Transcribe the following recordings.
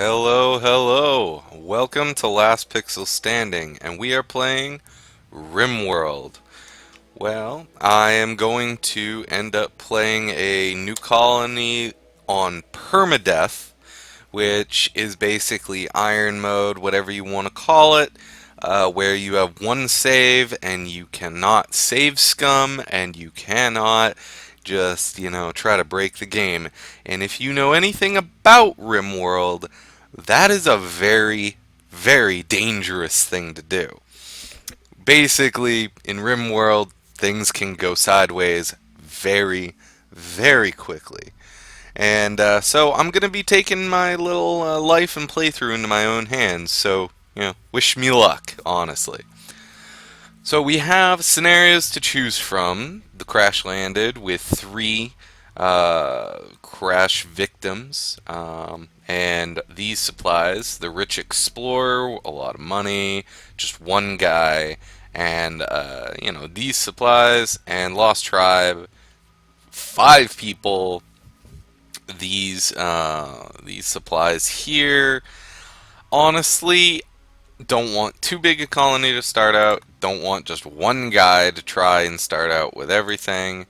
Hello, hello. Welcome to Last Pixel Standing, and we are playing Rimworld. Well, I am going to end up playing a new colony on Permadeath, which is basically Iron Mode, whatever you want to call it, where you have one save and you cannot save scum and you cannot just, try to break the game. And if you know anything about Rimworld, that is a very, very dangerous thing to do. Basically, in Rimworld, things can go sideways very, very quickly. And so I'm going to be taking my little life and playthrough into my own hands. So, wish me luck, honestly. So we have scenarios to choose from. The crash landed with three crash victims. And these supplies, the rich explorer, a lot of money, just one guy, and these supplies and Lost Tribe, five people. These supplies here. Honestly, don't want too big a colony to start out. Don't want just one guy to try and start out with everything.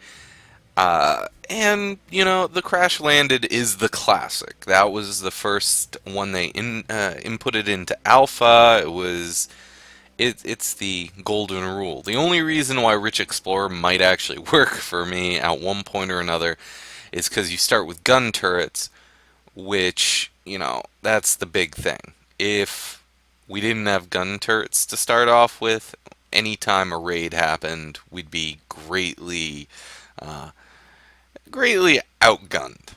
And the crash landed is the classic. That was the first one they inputted into alpha. It's the golden rule. The only reason why Rich Explorer might actually work for me at one point or another is because you start with gun turrets, which, that's the big thing. If we didn't have gun turrets to start off with, anytime a raid happened, we'd be greatly outgunned.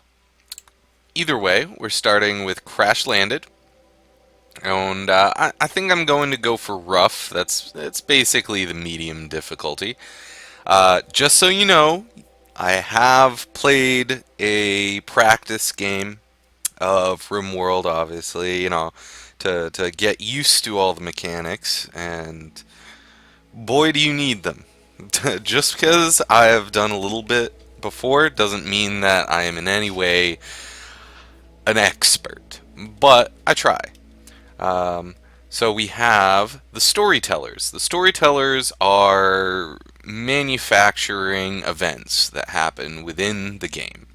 Either way, we're starting with Crash Landed, and I think I'm going to go for rough. That's basically the medium difficulty. Just so you know, I have played a practice game of RimWorld, obviously, to get used to all the mechanics, and boy, do you need them. Just because I have done a little bit before doesn't mean that I am in any way an expert, but I try. So we have the storytellers. The storytellers are manufacturing events that happen within the game.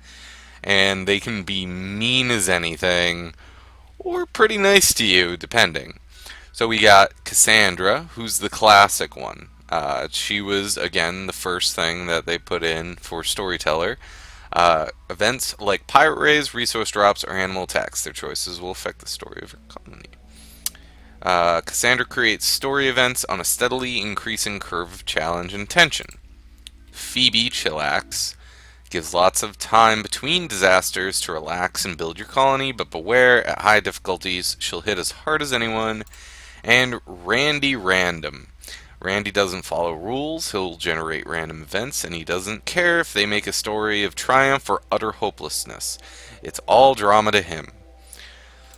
And they can be mean as anything, or pretty nice to you, depending. So we got Cassandra, who's the classic one. She was, again, the first thing that they put in for Storyteller. Events like pirate raids, resource drops, or animal attacks. Their choices will affect the story of your colony. Cassandra creates story events on a steadily increasing curve of challenge and tension. Phoebe Chillax gives lots of time between disasters to relax and build your colony, but beware, at high difficulties, she'll hit as hard as anyone. And Randy Random. Randy doesn't follow rules, he'll generate random events, and he doesn't care if they make a story of triumph or utter hopelessness. It's all drama to him.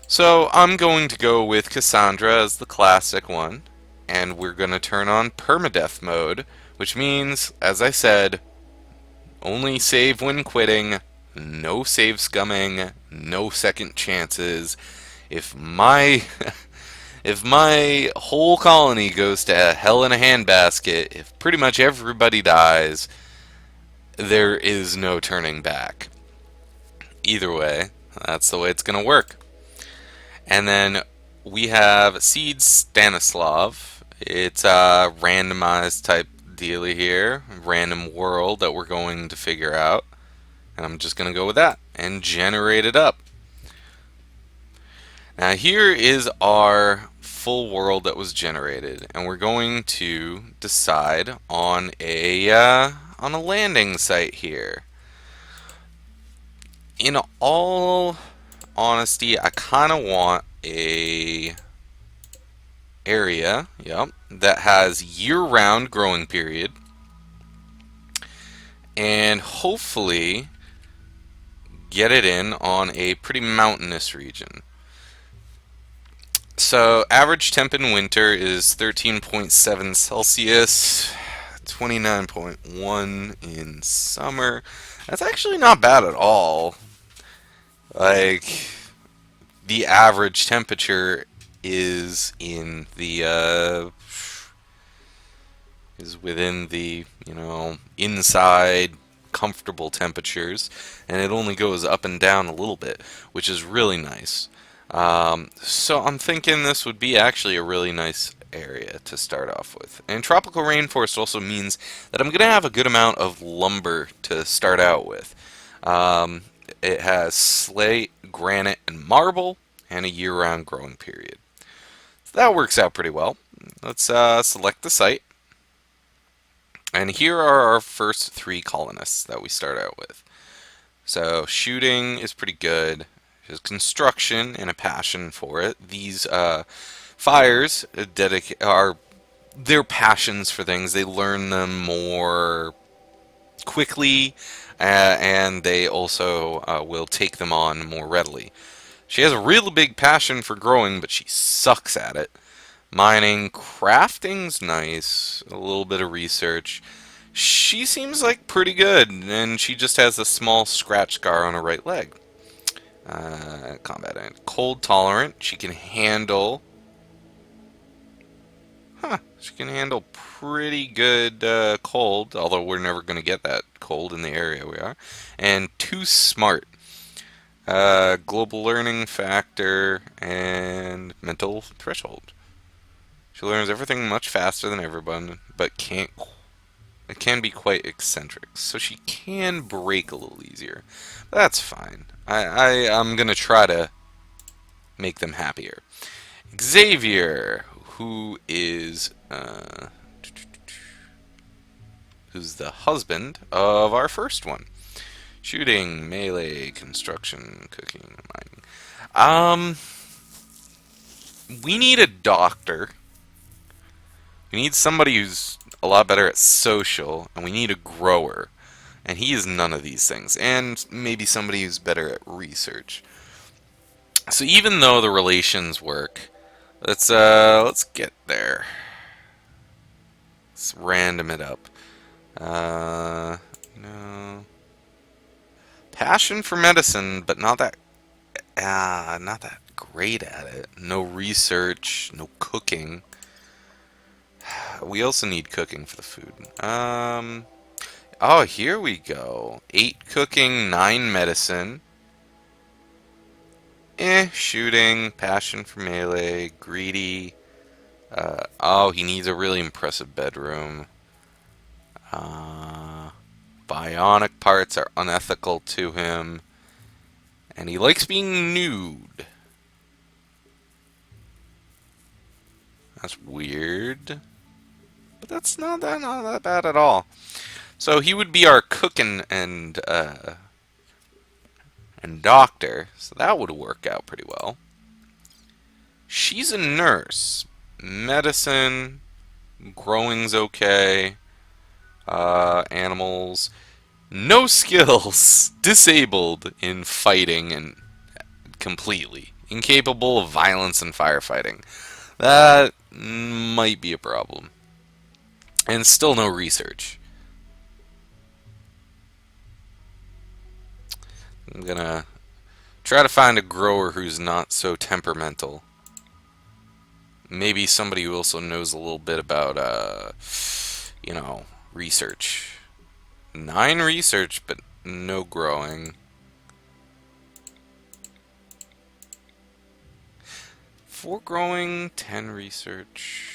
So I'm going to go with Cassandra as the classic one, and we're going to turn on permadeath mode, which means, as I said, only save when quitting, no save scumming, no second chances. If my if my whole colony goes to hell in a handbasket, if pretty much everybody dies, there is no turning back. Either way, that's the way it's going to work. And then we have Seed Stanislav. It's a randomized type dealy here, random world that we're going to figure out. And I'm just going to go with that and generate it up. Now here is our full world that was generated, and we're going to decide on a landing site here. In all honesty, I kind of want a area, that has year-round growing period, and hopefully get it in on a pretty mountainous region. So average temp in winter is 13.7 Celsius, 29.1 in summer. That's actually not bad at all. Like, the average temperature is in the is within the, inside comfortable temperatures, and it only goes up and down a little bit, which is really nice. So I'm thinking this would be actually a really nice area to start off with. And tropical rainforest also means that I'm going to have a good amount of lumber to start out with. Um, it has slate, granite, and marble, and a year-round growing period. So that works out pretty well. Let's select the site. And here are our first 3 colonists that we start out with. So shooting is pretty good. There's construction and a passion for it. These fires are their passions for things. They learn them more quickly, and they also will take them on more readily. She has a real big passion for growing, but she sucks at it. Mining, crafting's nice. A little bit of research. She seems like pretty good, and she just has a small scratch scar on her right leg. Combat and cold tolerant. She can handle. She can handle pretty good cold, although we're never going to get that cold in the area we are. And too smart. Global learning factor and mental threshold. She learns everything much faster than everyone, but it can be quite eccentric, so she can break a little easier. But that's fine. I'm gonna try to make them happier. Xavier, who's the husband of our first one. Shooting, melee, construction, cooking, mining. We need a doctor. We need somebody who's a lot better at social, and we need a grower. And he is none of these things. And maybe somebody who's better at research. So even though the relations work, let's get there. Let's random it up. No. Passion for medicine, but not that great at it. No research, no cooking. We also need cooking for the food. Oh, here we go. 8 cooking, 9 medicine. Shooting, passion for melee, greedy. Oh, he needs a really impressive bedroom. Bionic parts are unethical to him. And he likes being nude. That's weird. But that's not that bad at all. So he would be our cook and doctor. So that would work out pretty well. She's a nurse. Medicine. Growing's okay. Animals. No skills. Disabled in fighting and completely. Incapable of violence and firefighting. That might be a problem. And still no research. I'm gonna try to find a grower who's not so temperamental. Maybe somebody who also knows a little bit about, research. 9 research, but no growing. 4 growing, 10 research.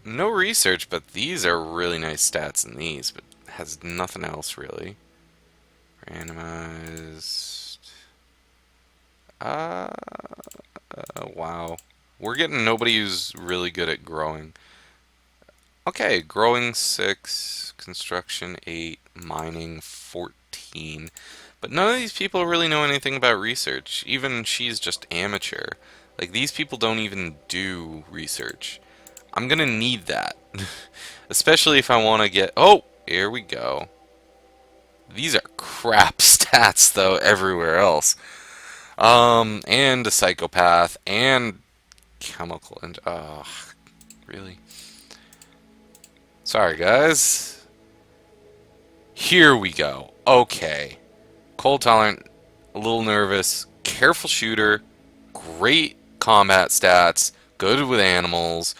No research, but these are really nice stats in these, but has nothing else really. Randomized. Wow. We're getting nobody who's really good at growing. Okay, growing 6, construction 8, mining 14. But none of these people really know anything about research. Even she's just amateur. Like, these people don't even do research. I'm gonna need that. Especially if I want to get... Oh! Here we go. These are crap stats, though, everywhere else. And a psychopath, and chemical, and... really? Sorry, guys. Here we go. Okay. Cold tolerant, a little nervous, careful shooter, great combat stats, good with animals,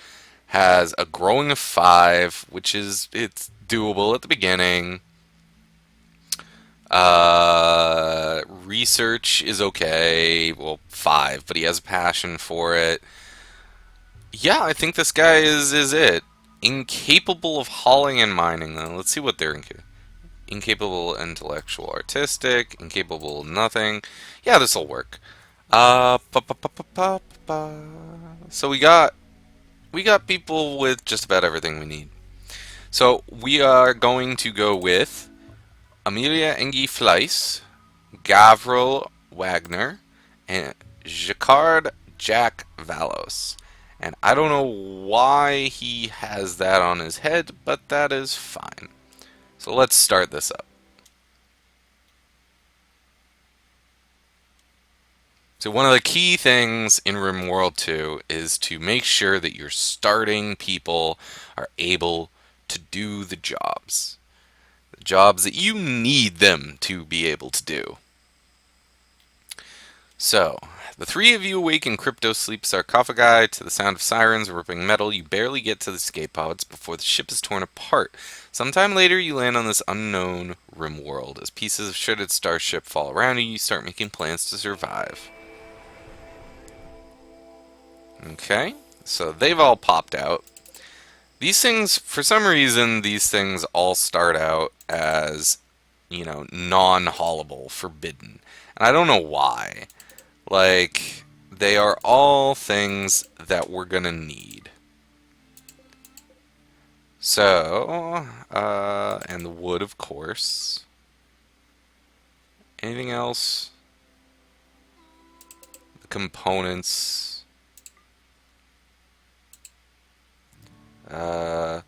has a growing of 5, which is it's doable at the beginning. Research is okay. Well, 5, but he has a passion for it. Yeah, I think this guy is it. Incapable of hauling and mining, though. Let's see what they're incapable intellectual artistic, incapable of nothing. Yeah, this'll work. Pa, pa, pa, pa, pa, pa. So we got people with just about everything we need. So we are going to go with Amelia Engie Fleiss, Gavril Wagner, and Jacquard Jack Valos. And I don't know why he has that on his head, but that is fine. So let's start this up. So one of the key things in Rimworld 2 is to make sure that your starting people are able to do the jobs. The jobs that you need them to be able to do. So, the three of you awake in crypto-sleep sarcophagi to the sound of sirens ripping metal. You barely get to the escape pods before the ship is torn apart. Sometime later, you land on this unknown rim world. As pieces of shredded starship fall around you, you start making plans to survive. Okay, so they've all popped out. These things, for some reason, these things all start out as, non-haulable, forbidden. And I don't know why. Like, they are all things that we're gonna need. So, and the wood, of course. Anything else? The components. Uh,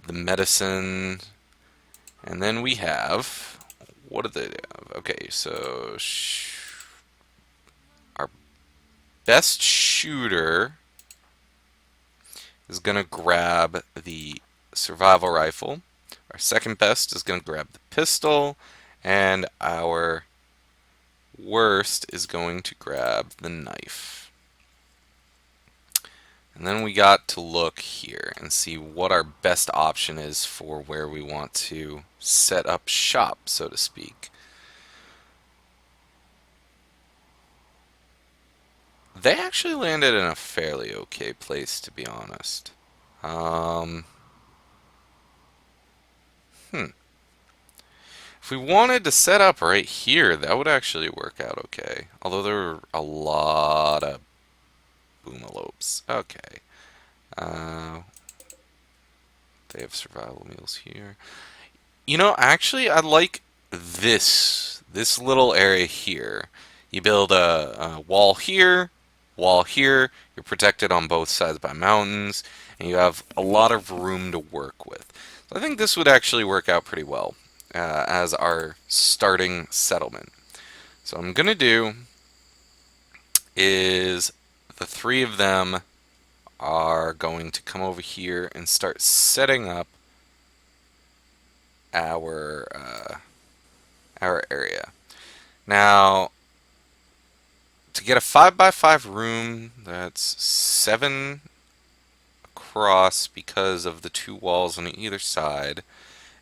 the medicine. And then we have, what do they have? Okay, so our best shooter is going to grab the survival rifle. Our second best is going to grab the pistol. And our worst is going to grab the knife. And then we got to look here and see what our best option is for where we want to set up shop, so to speak. They actually landed in a fairly okay place, to be honest. Um, If we wanted to set up right here, that would actually work out okay. Although there are a lot of boomalopes. Okay. Uh, they have survival meals here. Actually, I like this little area here. You build a wall here, wall here. You're protected on both sides by mountains, and you have a lot of room to work with. So I think this would actually work out pretty well as our starting settlement. So what I'm gonna do is the three of them are going to come over here and start setting up our our area. Now, to get a 5x5 room that's 7 across because of the 2 walls on either side,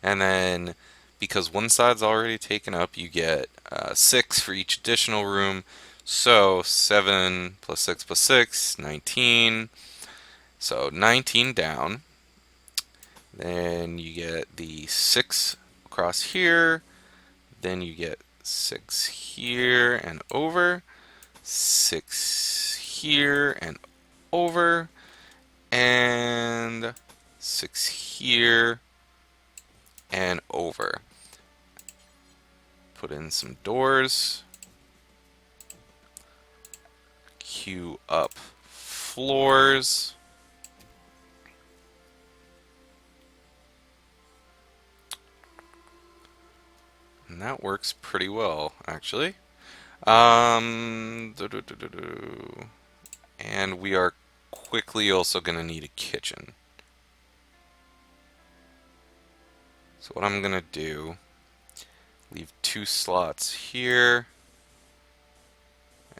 and then because one side's already taken up, you get 6 for each additional room. So 7 plus 6 plus 6, 19. So 19 down. Then you get the 6 across here. Then you get 6 here and over. 6 here and over. And 6 here and over. Put in some doors. Queue up floors. And that works pretty well, actually. And we are quickly also going to need a kitchen. So what I'm gonna do, leave 2 slots here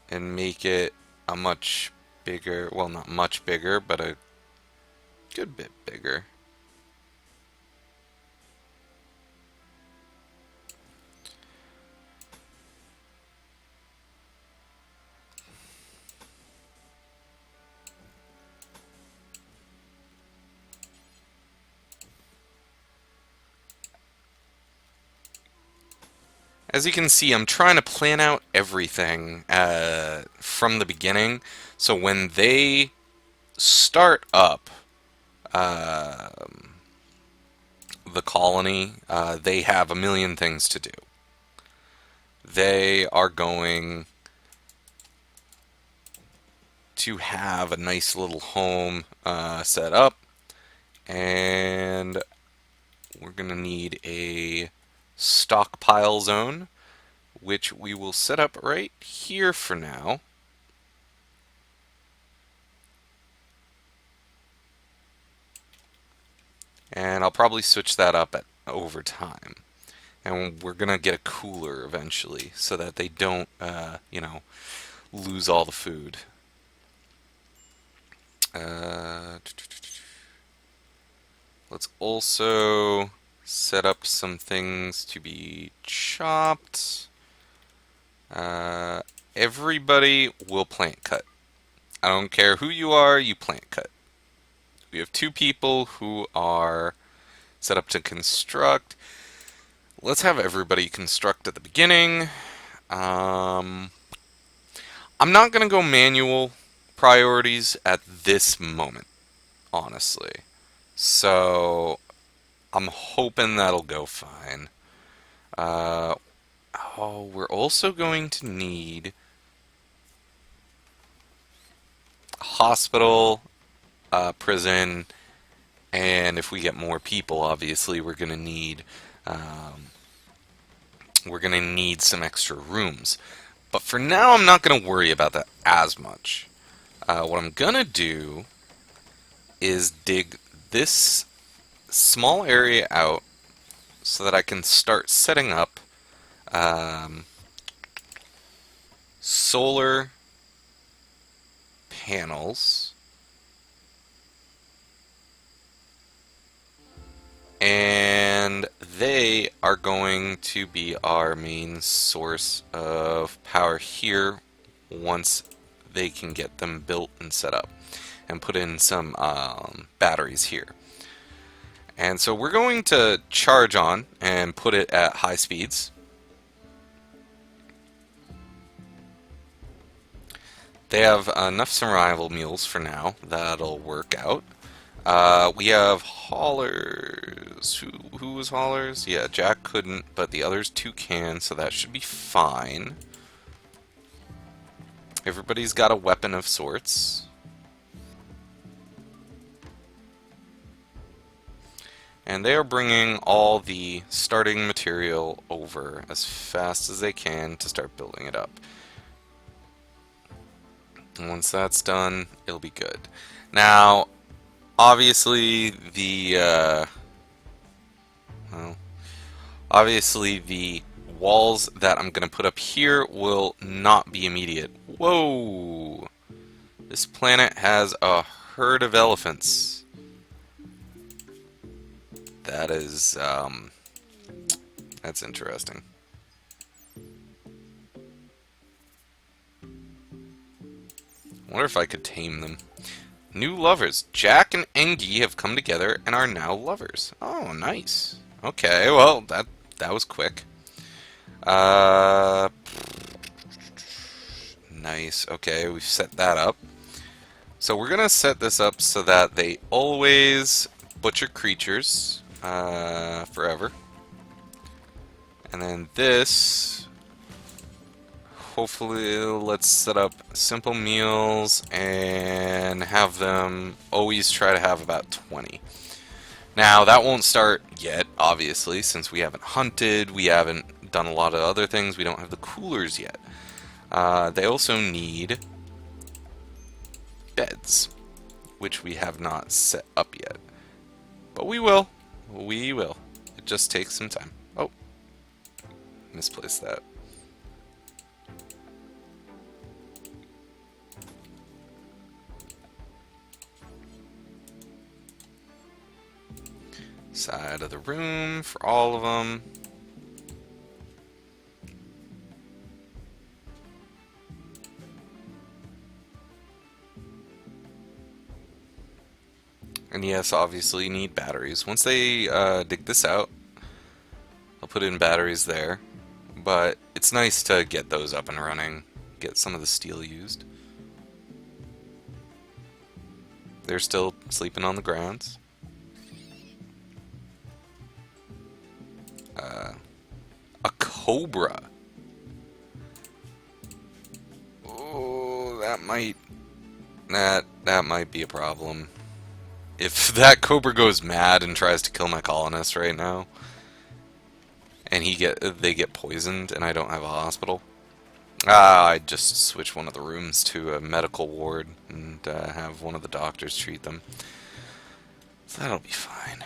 and make it a much bigger, well, not much bigger, but a good bit bigger. As you can see, I'm trying to plan out everything from the beginning, so when they start up the colony, they have a million things to do. They are going to have a nice little home set up, and we're going to need a stockpile zone, which we will set up right here for now. And I'll probably switch that up over time. And we're going to get a cooler eventually so that they don't, lose all the food. Let's also set up some things to be chopped. Everybody will plant cut. I don't care who you are, you plant cut. We have 2 people who are set up to construct. Let's have everybody construct at the beginning. I'm not going to go manual priorities at this moment, honestly. So I'm hoping that'll go fine. We're also going to need a hospital, prison, and if we get more people, obviously we're going to need some extra rooms. But for now, I'm not going to worry about that as much. What I'm going to do is dig this small area out so that I can start setting up solar panels, and they are going to be our main source of power here once they can get them built and set up, and put in some batteries here. And so we're going to charge on and put it at high speeds. They have enough survival mules for now. That'll work out. We have haulers. Who was haulers? Yeah, Jack couldn't, but the others 2 can, so that should be fine. Everybody's got a weapon of sorts. And they are bringing all the starting material over as fast as they can to start building it up. And once that's done, it'll be good. Now, obviously the walls that I'm going to put up here will not be immediate. Whoa! This planet has a herd of elephants. That is, that's interesting. I wonder if I could tame them. New lovers. Jack and Engie have come together and are now lovers. Oh, nice. Okay, well, that was quick. Nice. Okay, we've set that up. So we're gonna set this up so that they always butcher creatures forever. And then this, hopefully, let's set up simple meals and have them always try to have about 20. Now, that won't start yet, obviously, since we haven't hunted, we haven't done a lot of other things, we don't have the coolers yet. They also need beds, which we have not set up yet. But we will. We will. It just takes some time. Oh, misplaced that. Side of the room for all of them. And yes, obviously you need batteries. Once they dig this out, I'll put in batteries there. But it's nice to get those up and running. Get some of the steel used. They're still sleeping on the grounds. A cobra. Oh, that might be a problem. If that cobra goes mad and tries to kill my colonists right now, and they get poisoned, and I don't have a hospital, I'd just switch one of the rooms to a medical ward and have one of the doctors treat them. So that'll be fine.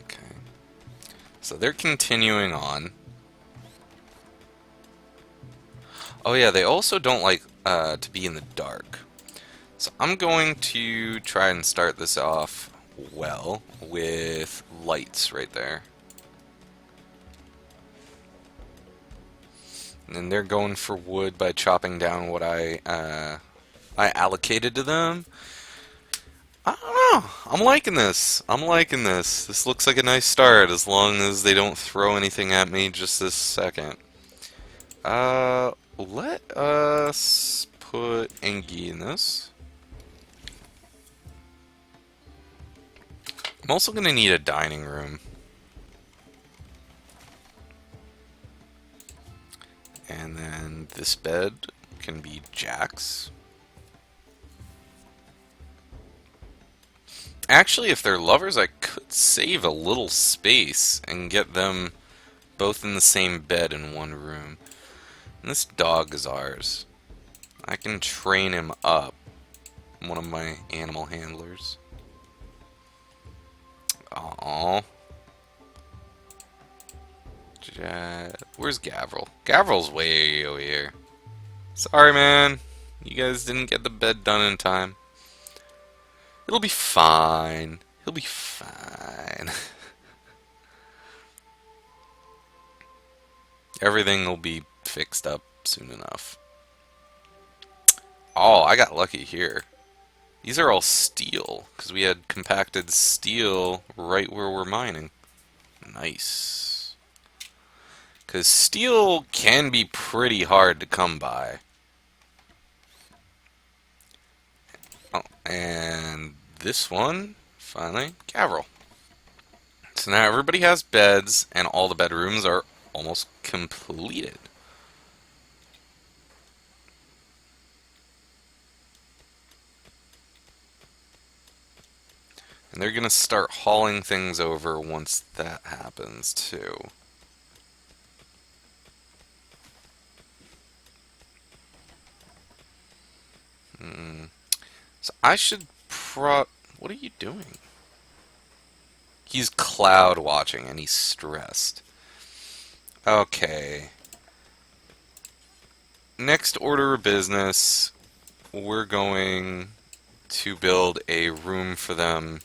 Okay. So they're continuing on. Oh yeah, they also don't like to be in the dark. So I'm going to try and start this off well with lights right there. And then they're going for wood by chopping down what I allocated to them. I don't know. I'm liking this. I'm liking this. This looks like a nice start as long as they don't throw anything at me just this second. Let us put Engi in this. I'm also going to need a dining room. And then this bed can be Jack's. Actually, if they're lovers, I could save a little space and get them both in the same bed in one room. And this dog is ours. I can train him up. One of my animal handlers. Aww. Where's Gavril? Gavril's way over here. Sorry, man. You guys didn't get the bed done in time. It'll be fine. He'll be fine. Everything will be fixed up soon enough. Oh, I got lucky here. These are all steel, because we had compacted steel right where we're mining. Nice. Because steel can be pretty hard to come by. Oh, and this one, finally, Gavril. So now everybody has beds, and all the bedrooms are almost completed. And they're going to start hauling things over once that happens, too. So I should What are you doing? He's cloud watching and he's stressed. Okay. Next order of business, we're going to build a room for them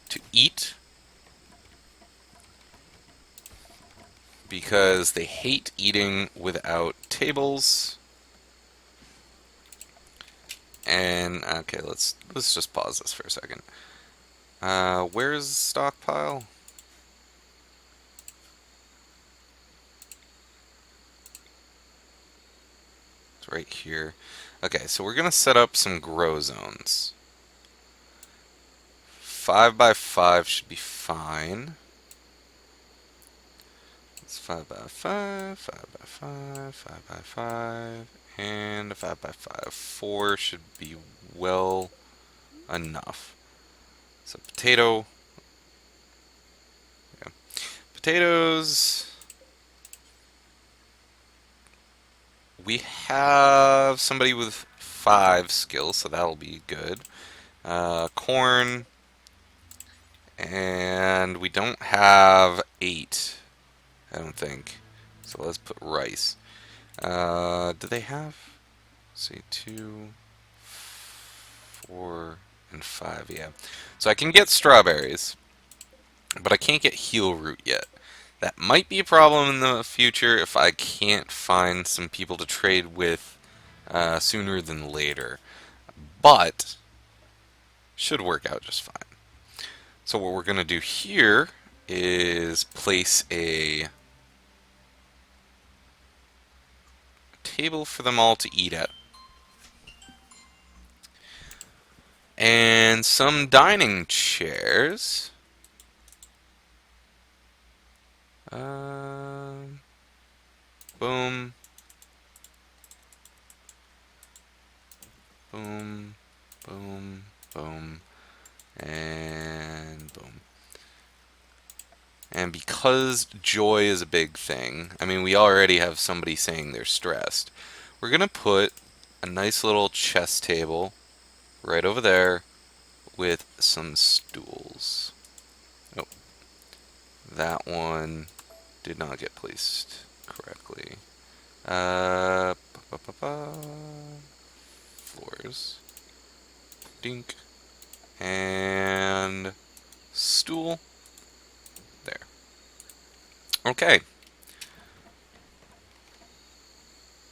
to eat. Because they hate eating without tables. And okay, let's just pause this for a second. Where's stockpile? It's right here. Okay, so we're gonna set up some grow zones. 5 by 5 should be fine. It's 5 by 5, 5 by 5, 5 by 5, and a 5 by 5. 4 should be well enough. So potato. Yeah. Potatoes. We have somebody with 5 skills, so that'll be good. Corn, and we don't have 8, I don't think. So let's put rice. Do they have? Let's see, 2, 4, and 5. Yeah. So I can get strawberries, but I can't get heel root yet. That might be a problem in the future if I can't find some people to trade with sooner than later. But should work out just fine. So what we're going to do here is place a table for them all to eat at. And some dining chairs. Boom. Boom. Boom. Boom. And boom. And because joy is a big thing, I mean, we already have somebody saying they're stressed. We're going to put a nice little chess table right over there with some stools. Oh, that one did not get placed correctly. Floors. Dink. And stool. There. Okay.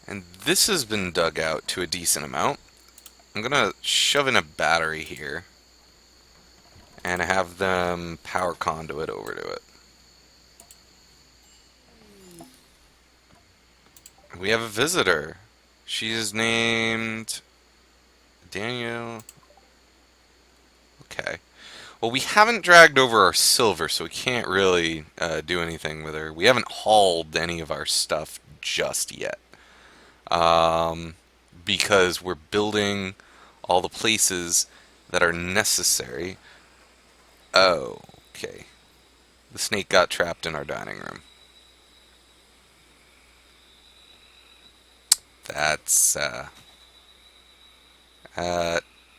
And this has been dug out to a decent amount. I'm gonna shove in a battery here and have them power conduit over to it. We have a visitor. She is named Daniel. Okay. Well, we haven't dragged over our silver, so we can't really do anything with her. We haven't hauled any of our stuff just yet. Because we're building all the places that are necessary. Oh, okay. The snake got trapped in our dining room. That's,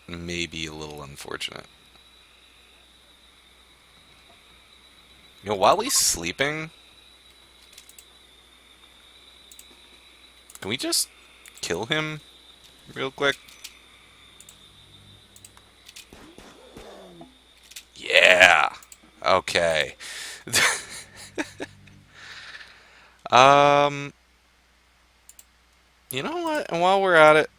maybe a little unfortunate. You know, while he's sleeping, can we just kill him real quick? Yeah! Okay. You know what? And while we're at it...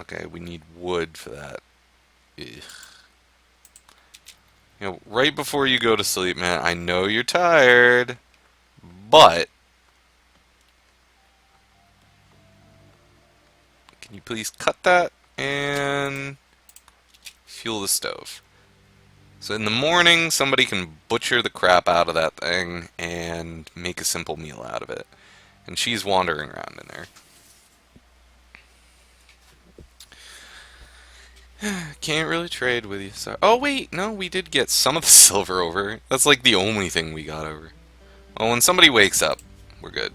Okay, we need wood for that. Ugh. You know, right before you go to sleep, man, I know you're tired, but... Can you please cut that and fuel the stove? So in the morning, somebody can butcher the crap out of that thing and make a simple meal out of it. And she's wandering around in there. Can't really trade with you. So, oh wait, no, we did get some of the silver over. That's like the only thing we got over. Well, when somebody wakes up, we're good.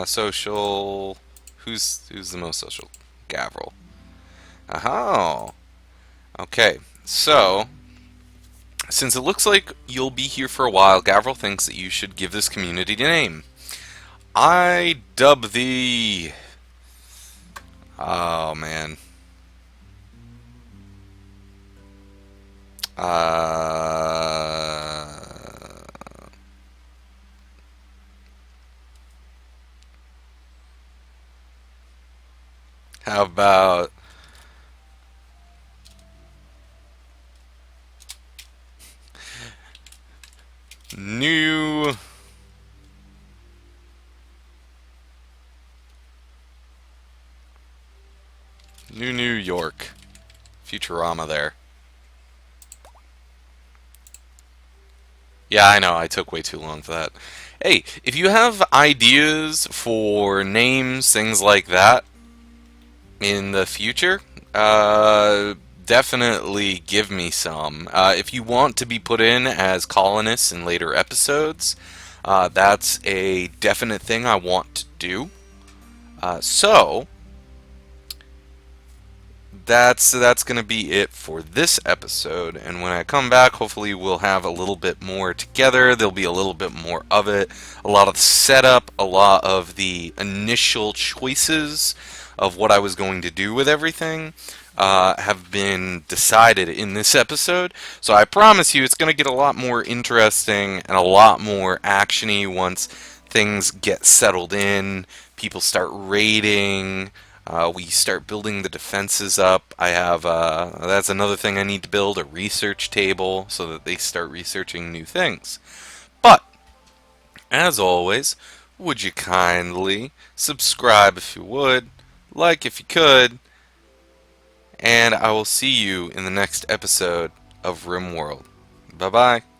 Social. Who's the most social? Gavril. Aha. Okay, so since it looks like you'll be here for a while, Gavril thinks that you should give this community a name. I dub thee. Oh man. How about New York? Futurama there. Yeah, I know, I took way too long for that. Hey, if you have ideas for names, things like that, in the future, definitely give me some. If you want to be put in as colonists in later episodes, that's a definite thing I want to do. So, that's going to be it for this episode. And when I come back, hopefully we'll have a little bit more together. There'll be a little bit more of it. A lot of the setup, a lot of the initial choices of what I was going to do with everything have been decided in this episode. So I promise you it's going to get a lot more interesting and a lot more actiony once things get settled in, people start raiding, we start building the defenses up. I have, that's another thing I need to build, a research table so that they start researching new things. But, as always, would you kindly subscribe if you would, like if you could, and I will see you in the next episode of Rimworld. Bye bye.